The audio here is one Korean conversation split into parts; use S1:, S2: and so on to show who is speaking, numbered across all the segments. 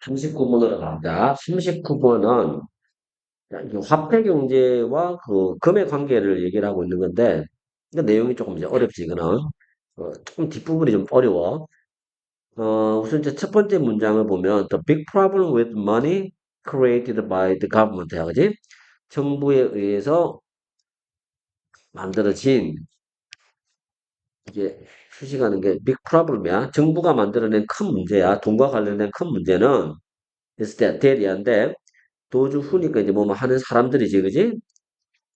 S1: 39번으로 갑니다. 39번은 화폐 경제와 그 금의 관계를 얘기를 하고 있는 건데, 그 내용이 조금 이제 어렵지, 이거는. 조금 뒷부분이 좀 어려워. 우선 이제 첫 번째 문장을 보면, The big problem with money created by the government야, 그지? 정부에 의해서 만들어진, 이게 수식하는 게 big problem이야. 정부가 만들어낸 큰 문제야. 돈과 관련된 큰 문제는, is that인데, 도주 후니까 이제 뭐 하는 사람들이지, 그지?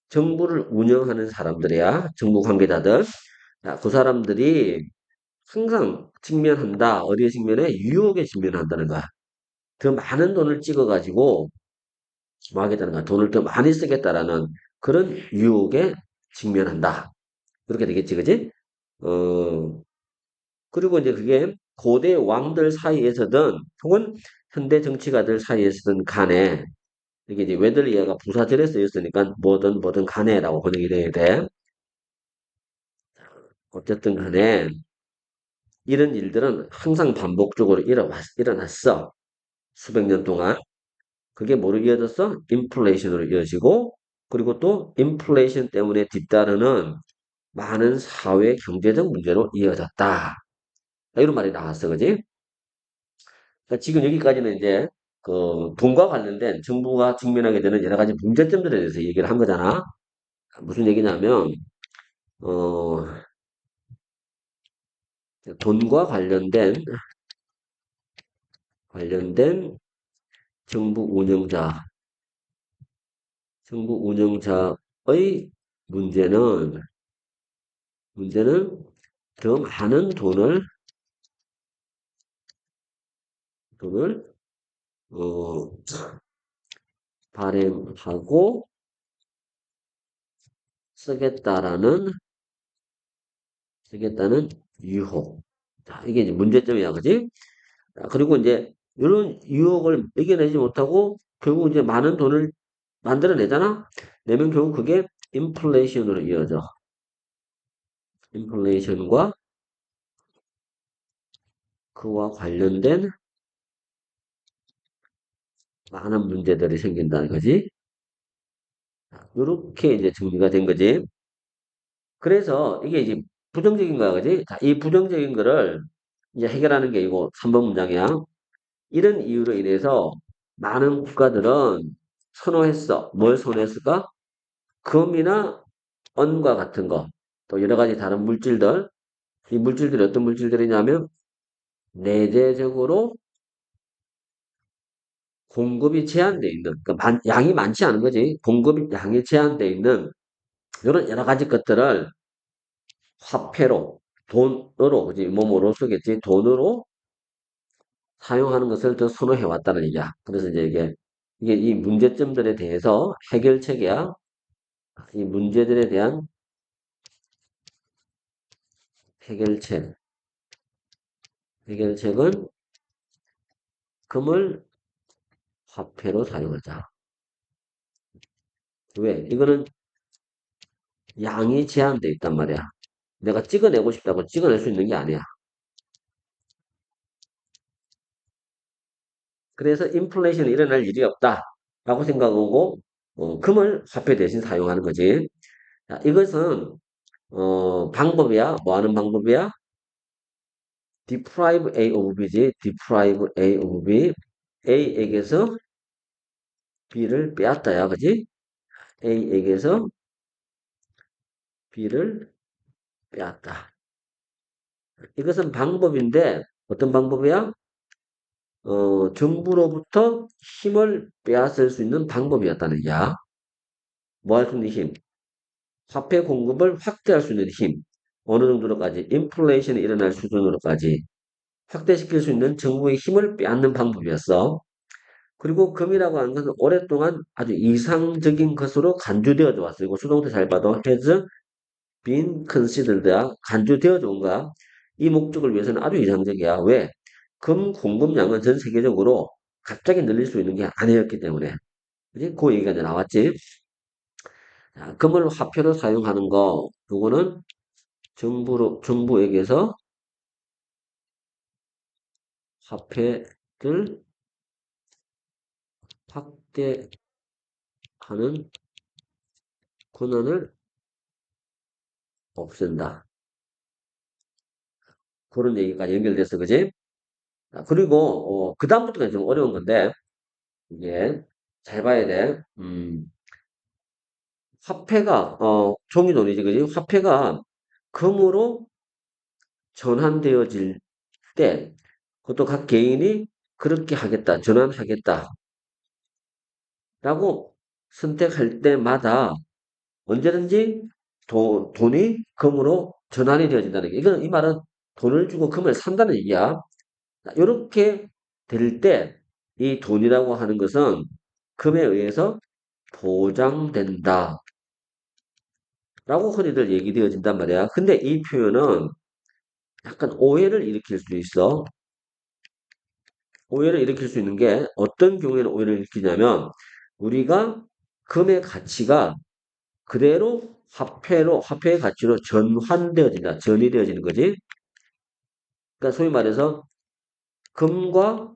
S1: 정부를 운영하는 사람들이야. 정부 관계자들. 자, 그 사람들이 항상 직면한다. 어디에 직면해? 유혹에 직면한다는 거야. 더 많은 돈을 찍어가지고 뭐 하겠다는 거야. 돈을 더 많이 쓰겠다라는 그런 유혹에 직면한다. 그렇게 되겠지, 그지? 어, 그리고 이제 그게 고대 왕들 사이에서든 혹은 현대 정치가들 사이에서든 간에 이게 이제 웨들리아가 부사절에 쓰였으니까 뭐든 간에라고 번역이 돼야 돼. 어쨌든 간에 이런 일들은 항상 반복적으로 일어났어. 수백 년 동안. 그게 뭐로 이어졌어? 인플레이션으로 이어지고, 그리고 또 인플레이션 때문에 뒤따르는 많은 사회 경제적 문제로 이어졌다. 이런 말이 나왔어. 그지? 그러니까 지금 여기까지는 이제 그 돈과 관련된 정부가 직면하게 되는 여러 가지 문제점들에 대해서 얘기를 한 거잖아. 무슨 얘기냐면, 어, 돈과 관련된 정부 운영자, 정부 운영자의 문제는, 문제는 더 많은 돈을, 어, 발행하고 쓰겠다라는, 쓰겠다는 유혹. 자, 이게 이제 문제점이야. 그지? 자, 그리고 이제 이런 유혹을 이겨내지 못하고 결국 이제 많은 돈을 만들어내잖아? 내면 결국 그게 인플레이션으로 이어져. 인플레이션과 그와 관련된 많은 문제들이 생긴다는 거지. 이렇게 이제 정리가 된 거지. 그래서 이게 이제 부정적인 거야, 그지? 자, 이 부정적인 거를 이제 해결하는 게 이거 3번 문장이야. 이런 이유로 인해서 많은 국가들은 선호했어. 뭘 선호했을까? 금이나 은과 같은 거, 또 여러 가지 다른 물질들. 이 물질들이 어떤 물질들이냐면 내재적으로 공급이 제한되어 있는, 그러니까 양이 많지 않은 거지. 공급이 양이 제한되어 있는 이런 여러 가지 것들을 화폐로, 돈으로, 그지? 몸으로 쓰겠지. 돈으로 사용하는 것을 더 선호해 왔다는 얘기야. 그래서 이제 이게 이 문제점들에 대해서 해결책이야. 이 문제들에 대한 해결책. 해결책은 금을 화폐로 사용하자. 왜? 이거는 양이 제한되어 있단 말이야. 내가 찍어내고 싶다고 찍어낼 수 있는 게 아니야. 그래서 인플레이션이 일어날 일이 없다. 라고 생각하고, 금을 화폐 대신 사용하는 거지. 자, 이것은, 방법이야. 뭐 하는 방법이야? deprive A of B지. deprive A of B. A에게서 B를 빼앗다야. 그지? A에게서 B를 빼앗다. 이것은 방법인데, 어떤 방법이야? 정부로부터 힘을 빼앗을 수 있는 방법이었다는 얘기야. 뭐 할 수 있는 힘? 화폐 공급을 확대할 수 있는 힘. 어느 정도로까지? 인플레이션이 일어날 수준으로까지 확대시킬 수 있는 정부의 힘을 빼앗는 방법이었어. 그리고 금이라고 하는 것은 오랫동안 아주 이상적인 것으로 간주되어져 왔어요. 이거 수동태 잘 봐도 has been considered야. 간주되어져 온 거야. 이 목적을 위해서는 아주 이상적이야. 왜? 금 공급량은 전 세계적으로 갑자기 늘릴 수 있는 게 아니었기 때문에. 그지? 그 얘기가 이제 나왔지. 자, 금을 화폐로 사용하는 거, 요거는 정부에게서 화폐를 확대하는 권한을 없앤다. 그런 얘기까지 연결돼서, 그지? 그리고, 그 다음부터가 좀 어려운 건데, 이게, 잘 봐야 돼. 화폐가, 종이돈이지, 그지? 화폐가 금으로 전환되어질 때, 그것도 각 개인이 그렇게 하겠다, 전환하겠다, 라고 선택할 때마다 언제든지 돈이 금으로 전환이 되어진다는 게, 이거는 이 말은 돈을 주고 금을 산다는 얘기야. 이렇게 될 때, 이 돈이라고 하는 것은 금에 의해서 보장된다. 라고 흔히들 얘기되어진단 말이야. 근데 이 표현은 약간 오해를 일으킬 수 있어. 오해를 일으킬 수 있는 게 어떤 경우에는 오해를 일으키냐면 우리가 금의 가치가 그대로 화폐의 가치로 전환되어진다. 전이 되어지는 거지. 그러니까 소위 말해서 금과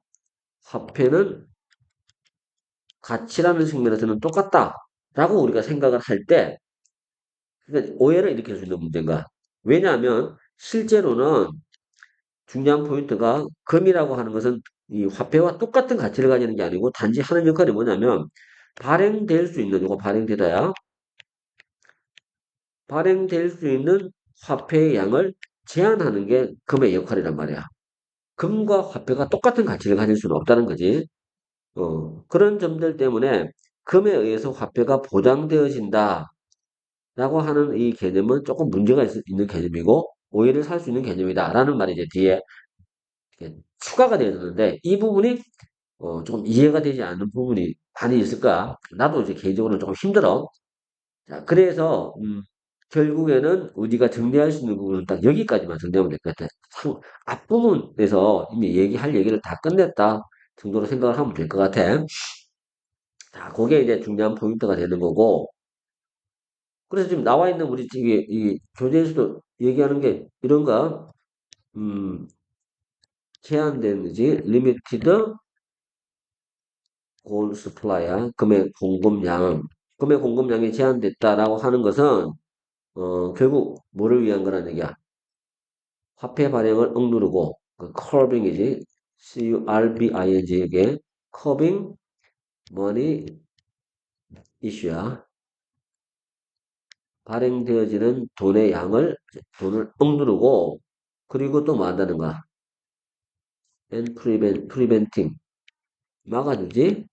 S1: 화폐는 가치라는 측면에서는 똑같다라고 우리가 생각을 할 때, 그러니까 오해를 일으킬 수 있는 문제인가? 왜냐하면 실제로는 중요한 포인트가 금이라고 하는 것은 이 화폐와 똑같은 가치를 가지는 게 아니고 단지 하는 역할이 뭐냐면 발행될 수 있는, 이거 발행되다야. 발행될 수 있는 화폐의 양을 제한하는 게 금의 역할이란 말이야. 금과 화폐가 똑같은 가치를 가질 수는 없다는 거지. 그런 점들 때문에 금에 의해서 화폐가 보장되어진다. 라고 하는 이 개념은 조금 문제가 있는 개념이고, 오해를 살 수 있는 개념이다. 라는 말이 이제 뒤에 추가가 되어졌는데, 이 부분이 조금 이해가 되지 않는 부분이 많이 있을까? 나도 이제 개인적으로 조금 힘들어. 자, 그래서, 결국에는 우리가 정리할 수 있는 부분은 딱 여기까지만 정리하면 될 것 같아. 앞부분에서 이미 얘기할 얘기를 다 끝냈다 정도로 생각을 하면 될 것 같아. 자, 그게 이제 중요한 포인트가 되는 거고. 그래서 지금 나와 있는 우리 이 교재에서도 얘기하는 게 이런가? 음, 제한되는지, limited gold supply야. 금의 공급량이 제한됐다라고 하는 것은, 결국 뭐를 위한 거라는 얘기야? 화폐 발행을 억누르고, 그 curbing이지. curbing에게 curbing money issue야. 발행되어지는 돈을 억누르고, 그리고 또 뭐 한다는가? and preventing. 막아주지.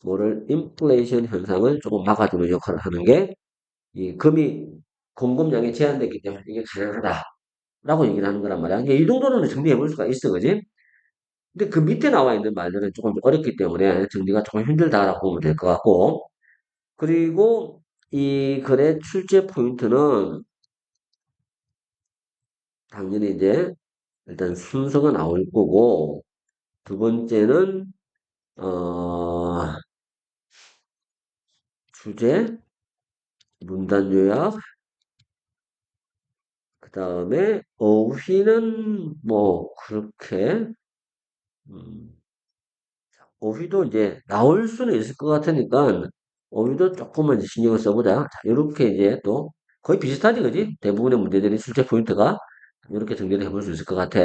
S1: 뭐를, 인플레이션 현상을 조금 막아주는 역할을 하는 게, 이 금이 공급량이 제한됐기 때문에 이게 가능하다. 라고 얘기를 하는 거란 말이야. 이 정도로는 정리해 볼 수가 있어, 그지? 근데 그 밑에 나와 있는 말들은 조금 어렵기 때문에 정리가 조금 힘들다라고 보면 될 것 같고, 그리고 이 글의 출제 포인트는 당연히 이제 일단 순서가 나올 거고, 두 번째는, 주제, 문단 요약, 그 다음에 어휘는 뭐 그렇게, 음, 어휘도 이제 나올 수는 있을 것 같으니까 어휘도 조금만 이제 신경을 써보자. 자, 이렇게 이제 또 거의 비슷하지, 그지? 대부분의 문제들이 출제 포인트가 이렇게 정리를 해볼 수 있을 것 같아.